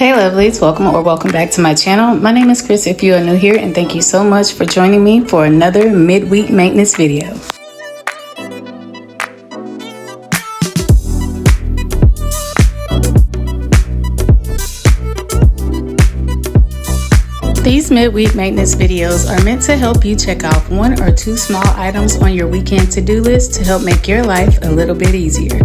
Hey lovelies, welcome back to my channel. My name is Chris if you are new here, and thank you so much for joining me for another midweek maintenance video. These midweek maintenance videos are meant to help you check off one or two small items on your weekend to-do list to help make your life a little bit easier.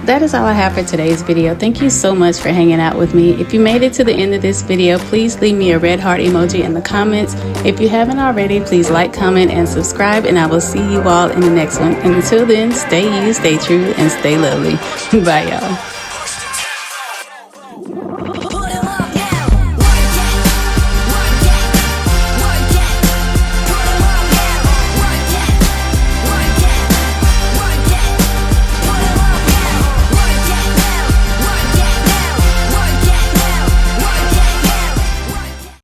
that is all I have for today's video. Thank you so much for hanging out with me. If you made it to the end of this video, please leave me a red heart emoji in the comments. If you haven't already, please like, comment, and subscribe, and I will see you all in the next one. And until then, stay you, stay true, and stay lovely. Bye, y'all.